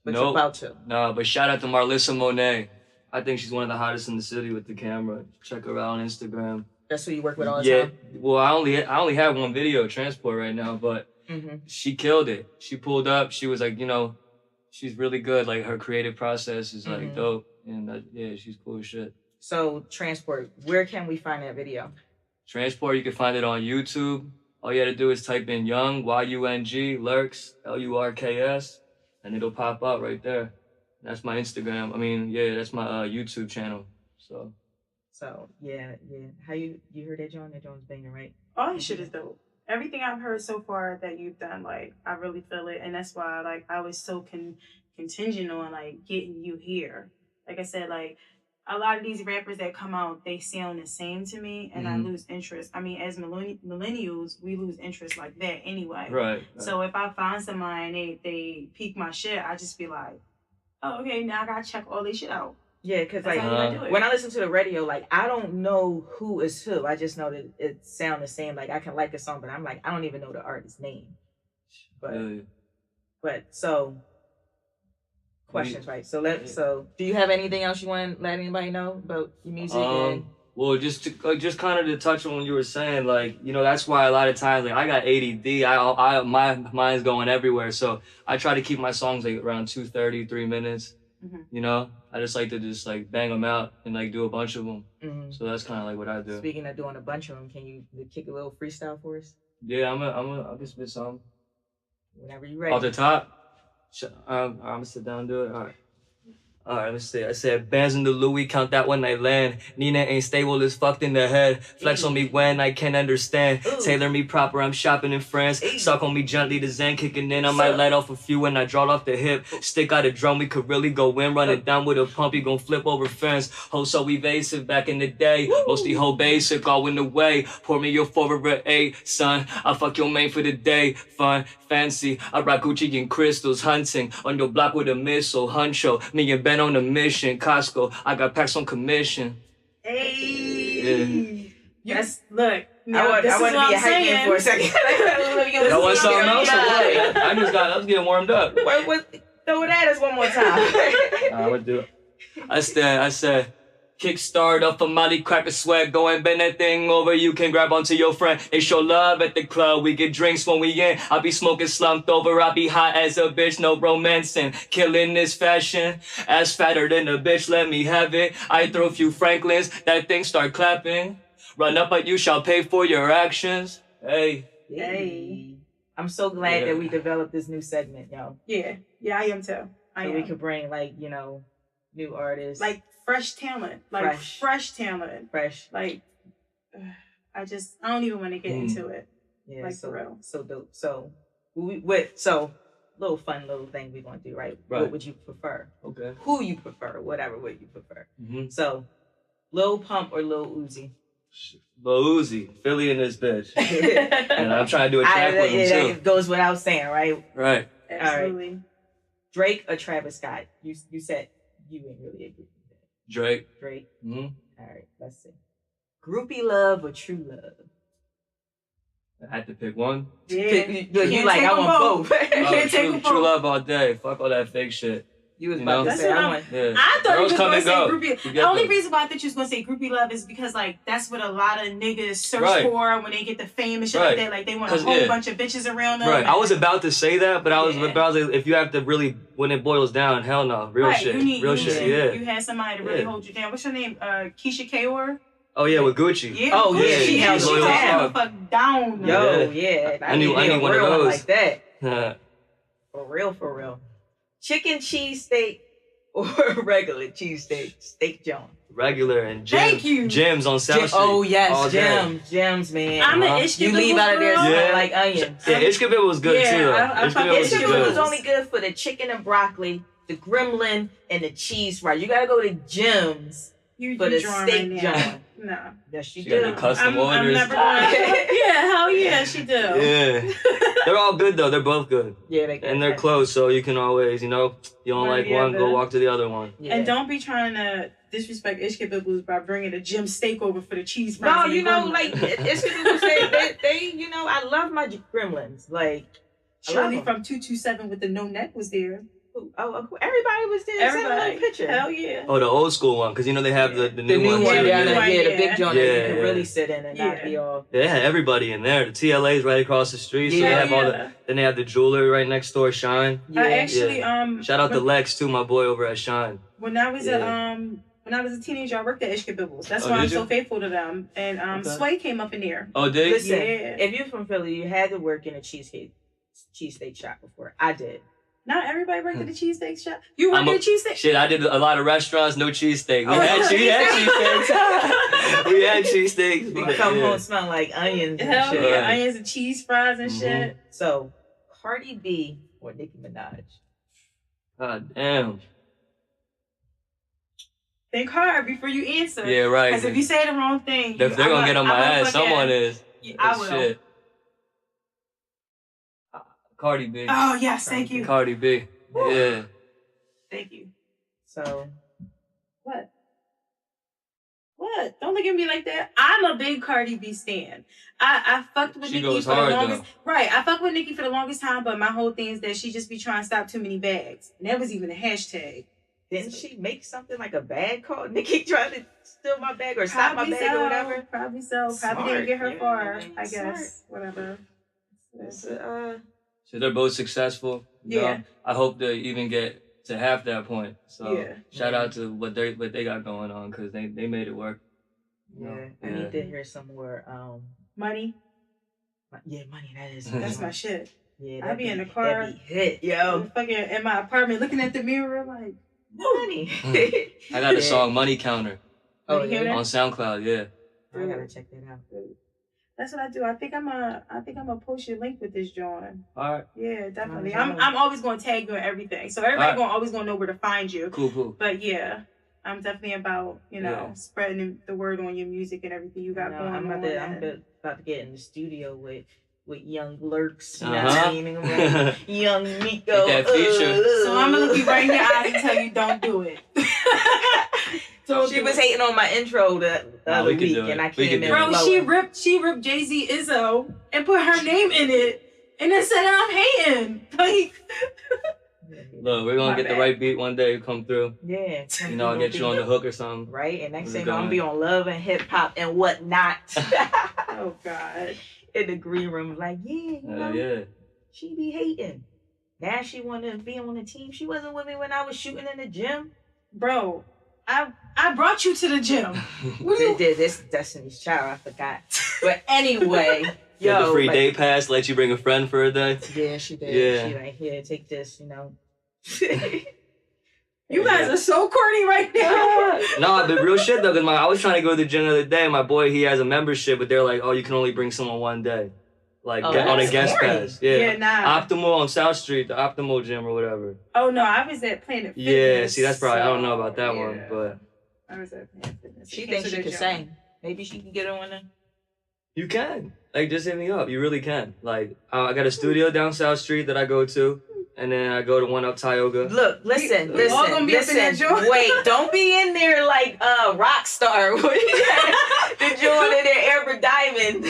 but you're about to. No, but shout out to Marlissa Monet. I think she's one of the hottest in the city with the camera. Check her out on Instagram. That's who you work with all the time? Yeah, well, I only have one video, Transport, right now, but she killed it. She pulled up. She was like, you know, she's really good. Like, her creative process is like dope. And yeah, she's cool as shit. So, Transport, where can we find that video? Transport, you can find it on YouTube. All you had to do is type in Young, Y-U-N-G, Lurks, L-U-R-K-S, and it'll pop up right there. That's my Instagram. I mean, yeah, that's my YouTube channel. So yeah. How you heard that, John? That John's banging, right? All this shit is dope. Everything I've heard so far that you've done, like, I really feel it. And that's why, like, I was so contingent on, like, getting you here. Like I said, like, a lot of these rappers that come out, they sound the same to me, and I lose interest. I mean, as millennials, we lose interest like that anyway. Right. So if I find somebody and they pique my shit, I just be like, oh, okay, now I gotta check all this shit out. Yeah, because like when I listen to the radio, like I don't know who is who. I just know that it sounds the same. Like I can like a song, but I'm like I don't even know the artist's name. But so. Questions, right? So do you have anything else you want to let anybody know about your music? Well, just kind of to touch on what you were saying, like, you know, that's why a lot of times, like, I got ADD. My mind's going everywhere, so I try to keep my songs like around 2:30, 3 minutes. You know, I just like to just like bang them out and like do a bunch of them. So that's kind of like what I do. Speaking of doing a bunch of them, can you kick a little freestyle for us? Yeah, I'll just spit some. Whenever you're ready. Off the top. I'm gonna sit down and do it. All right, let's see. I said, bands in the Louis, count that when I land. Nina ain't stable as fucked in the head. Flex on me when I can't understand. Tailor me proper, I'm shopping in France. Suck on me gently, the Zen kicking in. I might light off a few when I draw off the hip. Stick out a drum, we could really go in. Run it down with a pump, you gon' flip over fence. Ho so evasive back in the day. Mostly ho basic, all in the way. Pour me your forward A, son. I fuck your main for the day. Fun, fancy. I rock Gucci and crystals, hunting. On your block with a missile, huncho. Me and Ben on a mission, Costco. I got packs on commission. Hey. Yeah. Yes, look. I want to be a hype man for a second. Y'all want something else? I was getting warmed up. Throw it at us one more time. I would do it. I said, kickstart off a Molly cracker swag, go and bend that thing over, you can grab onto your friend. They show love at the club, we get drinks when we in. I be smoking slumped over, I be hot as a bitch, no romancing. Killing this fashion, ass fatter than a bitch, let me have it. I throw a few Franklins, that thing start clapping. Run up but you shall pay for your actions. Hey. I'm so glad that we developed this new segment, yo. Yeah, I am too. We could bring like, you know, new artists. Like fresh talent. Like fresh talent. Fresh. Like I don't even want to get into it. Yeah, like for real. So dope. So little fun little thing we're gonna do, right? What would you prefer? Okay. Who you prefer, whatever what you prefer. So Lil Pump or Lil Uzi? Lil Uzi, Philly in this bitch. And I'm trying to do a track with him too. It goes without saying, right? Right. Absolutely. All right. Drake or Travis Scott? You said you didn't really agree with that. Drake. All right, let's see. Groupie love or true love? I had to pick one. Yeah. You like, I want both. True love all day. Fuck all that fake shit. You was about to say, I thought you was going to say groupie. The only them. reason why I thought you was going to say groupie love is because, like, that's what a lot of niggas search for when they get the fame and shit like that. Like, they want a whole bunch of bitches around them. Right. I was about to say that, but I was like, if you have to really, when it boils down, hell no. Real shit. Real shit, yeah. You had somebody to really hold you down. What's your name? Keisha Kaur? Oh, yeah, with Gucci. Yeah, Gucci. She held the fuck down. Yo, yeah. I need one of those. Like that. For real. Chicken cheese steak or regular cheesesteak, steak John. regular and Thank you. gyms on South Street. Oh yes, all day. gems, man. I'm an Ishka You leave out of there girl. smelling like onions. Yeah, Ishka Bibble was good Yeah, too. Though. I Ishka fuck Bibble was Ishka Ishka Bibble was good. only good for the chicken and broccoli, the gremlin, and the cheese fries. You gotta go to Jim's You for the drawing steak right now. joint. No. Yes, you She got do. the custom I'm orders. never going. Yeah, hell yeah, she do. Yeah, they're all good though. They're both good, Yeah, they and they're close, so you can always, you don't One or like the one, other. go walk to the other one. Yeah. And don't be trying to disrespect Ishka Bibbles by bringing a gym steak over for the cheese fries. No, and you the know, gremlin. like it's people say they, you know, I love my gremlins. Like I love Shirley 'em. from 227 with the no neck was there. Everybody was there. Send a Everybody. little picture. Hell yeah. Oh, the old school one, because they have the The new new one one too. down Yeah. there, yeah, the big joint that you Yeah, can yeah. really sit in and not Yeah. be all. They had everybody in there. The TLA's right across the street, so they Yeah. have all the. Then they have the jewelry right next door, Shine. Yeah. I actually Shout out to Lex too, my boy over at Shine. when I was Yeah. when I was a teenager, I worked at Ishka Bibbles. That's Oh, why I'm did so you? faithful to them. And Okay. Sway came up in there. Oh, did you? Listen, Yeah. if you're from Philly, you had to work in a cheesesteak shop before. I did. Not everybody worked at the cheesesteak shop. You worked I'm at a- a cheesesteak? Shit, I did a lot of restaurants, no cheesesteak. We Oh, had cheesesteaks. We had You cheesesteaks. come Yeah. home smelling like onions and Hell shit. yeah, Right. onions and cheese fries and shit. So, Cardi B or Nicki Minaj? God damn. Think hard before you answer. Yeah, right. Because if you say the wrong thing, They're gonna get on my ass. Someone is. I will. Shit. Cardi B. Oh yes, thank you. Cardi B. Yeah. Thank you. So, What? What? Don't look at me like that. I'm a big Cardi B stan. I fucked with She Nicki goes for the hard, longest. though. Right, I fucked with Nicki for the longest time, but my whole thing is that she just be trying to stop too many bags, and that was even a hashtag. didn't she make something like a bag called Nicki trying to steal my bag or stop my bag or whatever? Probably so. Probably Smart. didn't get her Yeah, far. I smart. guess. Whatever. It's, So they're both successful. You know? Yeah. I hope they even get to half that point. So Yeah. shout out to what they got going on, because they made it work. You know? I need to hear some more. Money. Money. That is. That's my shit. Yeah, I be in the car. That be hit, yo. Fucking in my apartment, looking at the mirror, like, Money. I got a song, Money Counter, Oh, You hear yeah. on SoundCloud. Yeah. I gotta check that out. That's what I do. I think I'm gonna post your link with this John. All right. Yeah, definitely. John. I'm always gonna tag you and everything, so everybody Alright. always gonna know where to find you. Cool. But yeah, I'm definitely about spreading the word on your music and everything you got going I'm on. about to get in the studio with young Lurks. You know what Uh-huh. I mean? Young Miko. Get that feature. So I'm gonna look you right in your eyes and tell you don't do it. Don't She do was it. hating on my intro the Nah, other we can week, do it. and I We can came do in it. Bro, flowing. she ripped Jay-Z Izzo and put her name in it, and then said I'm hating. Like, Look, we're gonna My get the bad. right beat one day. Come through. Yeah. You know, I'll get you on the hook or something. Right, and next Where's thing it I'm gonna going? be on Love and Hip Hop and whatnot. oh God. In the green room, like, yeah, you know, Yeah. she be hating. Now she want to be on the team. She wasn't with me when I was shooting in the gym. Bro, I brought you to the gym. What do you- This Destiny's Child, I forgot. But anyway, Get the free like, day pass. Let you bring a friend for a day. Yeah, she did. Yeah. She like, here, take this, you know. You guys are so corny right now. Nah, but real shit though, because I was trying to go to the gym the other day. My boy, he has a membership, but they're like, oh, you can only bring someone one day, like Oh, get on a that's guest corny. pass. Yeah. Yeah, nah. Optimal on South Street, the Optimal gym or whatever. Oh no, I was at Planet Fitness. Yeah, see, that's probably I don't know about that so, one, yeah. but I was at Planet Fitness. She Came thinks to she the can gym. sing. Maybe she can get on there. you can. Like, just hit me up. You really can. Like, I got a studio down South Street that I go to, and then I go to one up Tioga. Look, listen. We all gonna be up in that joint? Wait, don't be in there like Rockstar. The joint in there, Amber Diamond.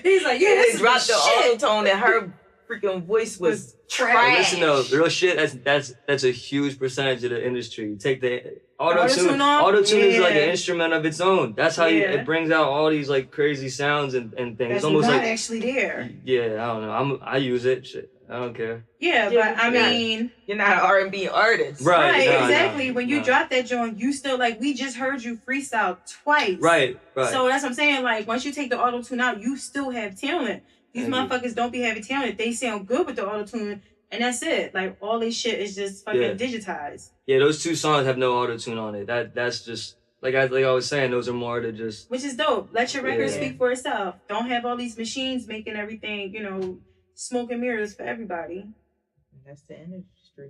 He's like, yeah, They this dropped the shit. autotune and her freaking voice was But trash. listen though, real shit. That's a huge percentage of the industry. You take the Auto-tune off? Auto-tune is like Yeah. an instrument of its own. That's how Yeah. it brings out all these like crazy sounds and things. That's It's almost not like actually there. yeah, I don't know. I use it. Shit, I don't care. Yeah, Yeah, but I but you're not- mean, You're not an R&B artist. Right, nah, exactly. nah, when you nah. drop that joint, you still like we just heard you freestyle twice. Right. So that's what I'm saying. Like once you take the auto tune out, you still have talent. These Thank you. motherfuckers don't be having talent. They sound good with the auto tune, and that's it. Like all this shit is just fucking Yeah. digitized. Yeah, those two songs have no auto-tune on it. That's just like I was saying, those are more to just. Which is dope. Let your record Yeah. speak for itself. Don't have all these machines making everything, smoke and mirrors for everybody. That's the industry.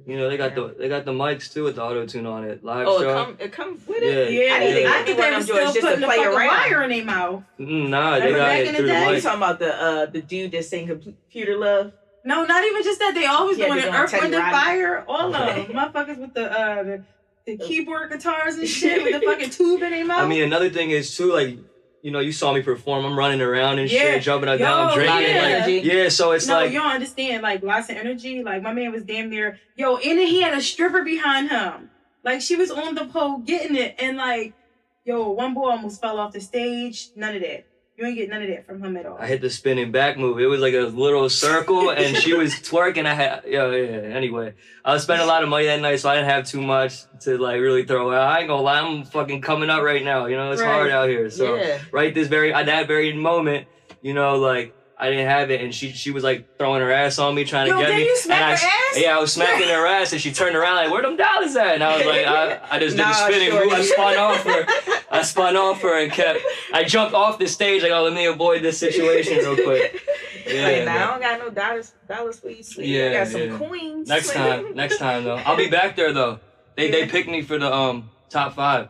You know, they got the mics too with the auto tune on it. Live Oh, show. it comes with it. Yeah, I didn't think I think they one were of them still joints just putting to the play fucking around. wire in their mouth. Nah, they Remember got back it in through the the day? You mic. talking about the dude that sang Computer Love? No, not even just that. They always Yeah, doing they it. doing Earth, Teddy Wind, and Riley. Fire. All of them. Motherfuckers with the keyboard guitars and shit with the fucking tube in their mouth. I mean, another thing is too, like, you saw me perform. I'm running around and shit, jumping up down, drinking. Yeah. Like, so it's no, like. you don't understand. Like, lots of energy. Like, my man was damn near. And then he had a stripper behind him. Like, she was on the pole getting it. And, like, one boy almost fell off the stage. None of that. You ain't get none of that from him at all. I hit the spinning back move. It was like a little circle, and she was twerking. Anyway, I was spending a lot of money that night, so I didn't have too much to like really throw out. I ain't gonna lie, I'm fucking coming up right now. It's hard out here. So right at that very moment, like I didn't have it, and she was like throwing her ass on me, trying to get me. You smack her ass? Yeah, I was smacking her ass, and she turned around like, "Where them dollars at?" And I was like, I just did the spinning move. I spun off her and I jumped off the stage like, oh, let me avoid this situation real quick. Yeah, like, I don't got no dollars for you, sweetie. I got some coins. Next time though. I'll be back there though. They picked me for the top 5.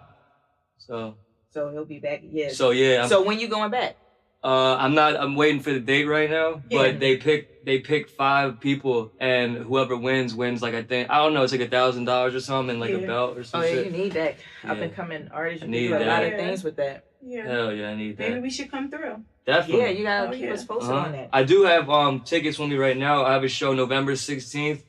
So he'll be back. Yeah. So when you going back? I'm waiting for the date right now, but they pick 5 people, and whoever wins like, I don't know, it's like $1,000 or something, and like a belt or something. Oh yeah, you need that. Up and coming artists, you need a lot of things with that. Yeah. Hell yeah, I need that. Maybe we should come through. Definitely. Yeah, you gotta keep us posted on that. I do have tickets with me right now. I have a show November 16th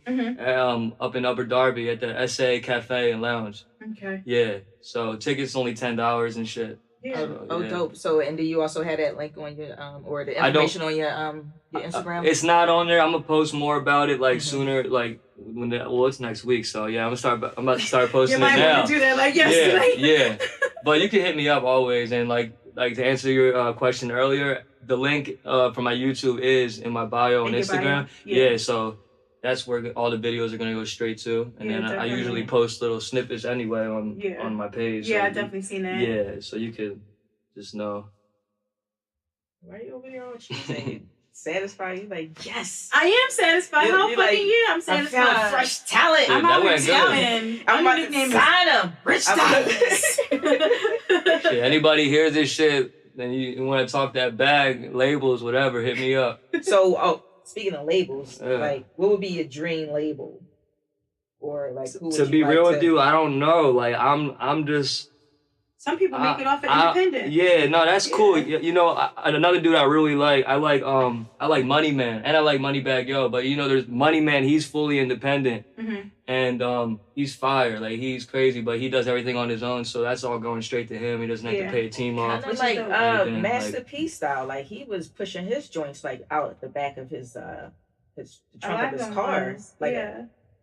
up in Upper Darby at the SA Cafe and Lounge. Okay. Yeah. So tickets only $10 and shit. Yeah. Dope. So, and do you also have that link on your or the information on your Instagram? It's not on there. I'm gonna post more about it like sooner, like it's next week. So yeah, I'm about to start posting it now. You might want to do that like yesterday. Yeah. But you can hit me up always, and like to answer your question earlier, the link for my YouTube is in my bio on Instagram. Yeah. So that's where all the videos are gonna go straight to, and then I usually post little snippets anyway on my page. Yeah, so I definitely seen that. Yeah, so you could just know. Why are you over here all cheesy? Satisfied? You like, yes. I am satisfied. How fucking like, I'm satisfied. I found fresh talent. Yeah, I'm out here telling. I'm about to sign him. Rich dollars. Shit, anybody hears this shit, then you want to talk that bag, labels, whatever, hit me up. So, speaking of labels, like, what would be your dream label? Or like, who would to you be like real with you, I don't know. Like, I'm just. Some people make it off of independent. Yeah, no, that's cool. Another dude I really like. I like Money Man, and I like Moneybagg Yo. But there's Money Man. He's fully independent, and he's fire. Like, he's crazy, but he does everything on his own. So that's all going straight to him. He doesn't have to pay a team off. Kind of like Master P style. Like, he was pushing his joints like out the back of his trunk of his car. Like.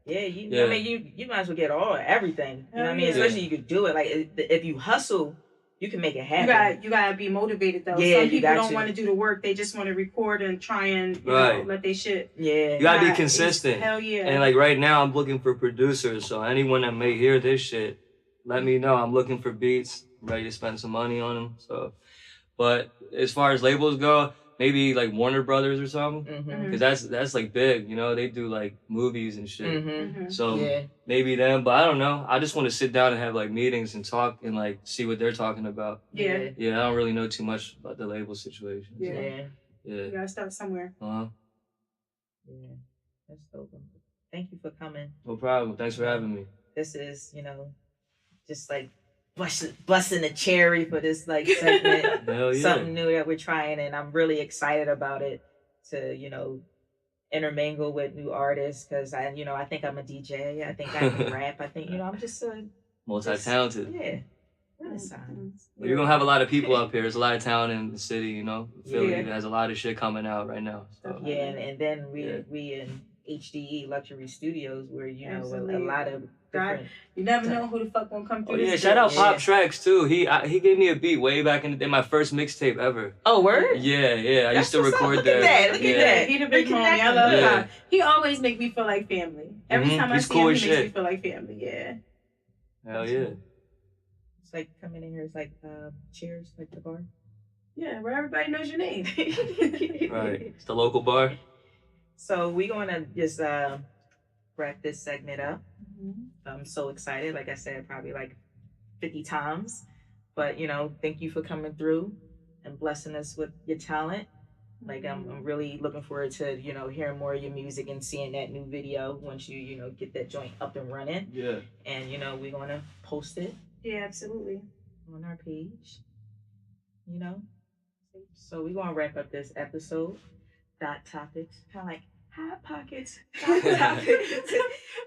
Yeah, I mean, you might as well get everything. You know what I mean? Especially you could do it. Like, if you hustle, you can make it happen. You gotta be motivated though. Yeah, some people don't want to do the work. They just want to record and try and let they shit. Yeah, you gotta be consistent. Hell yeah. And like right now, I'm looking for producers. So anyone that may hear this shit, let me know. I'm looking for beats. I'm ready to spend some money on them. So, but as far as labels go, maybe like Warner Brothers or something, because that's like big, they do like movies and shit. So maybe them, but I don't know. I just want to sit down and have like meetings and talk and like see what they're talking about. Yeah, I don't really know too much about the label situation. Yeah. You gotta start somewhere. Yeah, that's dope. Thank you for coming. No problem. Thanks for having me. This is, just like busting a cherry for this like segment. Hell yeah. Something new that we're trying, and I'm really excited about it to intermingle with new artists, because I think I'm a DJ, I think I can rap, I think I'm just multi-talented. Renaissance. You're gonna have a lot of people up here. There's a lot of talent in the city, Philly has a lot of shit coming out right now. So. Yeah, and then we in HDE Luxury Studios where a lot of different. You never know who the fuck gonna come through. Yeah, shout out Pop Tracks too. He gave me a beat way back in the day, my first mixtape ever. Oh, word? Yeah. I used to record Look at that. He the big homie. I love him. He always make me feel like family. Every time I see him, he makes me feel like family. Yeah. Hell yeah. It's like coming in here. It's like Cheers, like the bar. Yeah, where everybody knows your name. Right. It's the local bar. So we're gonna just wrap this segment up. Mm-hmm. I'm so excited. Like I said, probably like 50 times. But thank you for coming through and blessing us with your talent. Like I'm really looking forward to hearing more of your music and seeing that new video once you get that joint up and running. Yeah. And we're gonna post it. Yeah, absolutely. On our page. So we're gonna wrap up this episode. Thot topics, kind of like Hot pockets. Hot topics.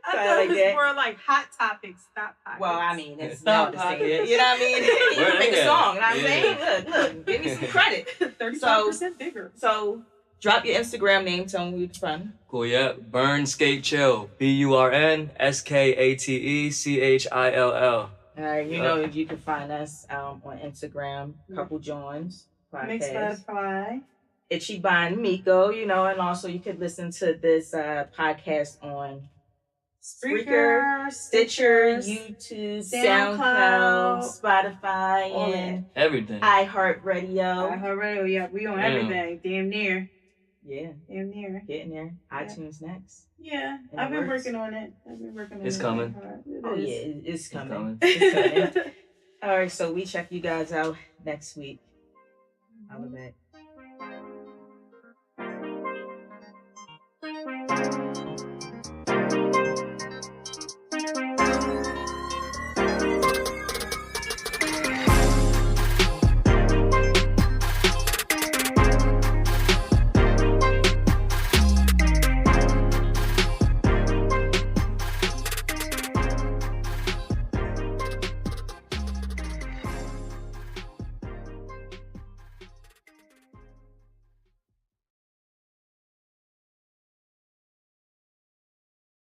I thought like it was that. more like hot topics. Thot pockets. Well, I mean, it's Thot not the same. pockets. You know what I mean? You can make a song. You know what I'm Yeah. saying? Look, give me some credit. 35% bigger. So drop your Instagram name. Tell me where you're from. Cool, yeah. Burn Skate Chill. BURNSKATECHILL. All right, you can find us on Instagram, Couple Joins Mixed Podcast. Butterfly. Itchy Bond Miko, and also you could listen to this podcast on Spreaker, Stitcher, YouTube, SoundCloud, Spotify, and everything. iHeartRadio. iHeartRadio, yeah, we on everything. Damn near. Yeah. Damn near. Getting there. Yeah. iTunes next. Yeah, In I've the been works. working on it. It's coming. Oh, yeah, it's coming. coming. It's coming. All right, so we check you guys out next week. Holla back.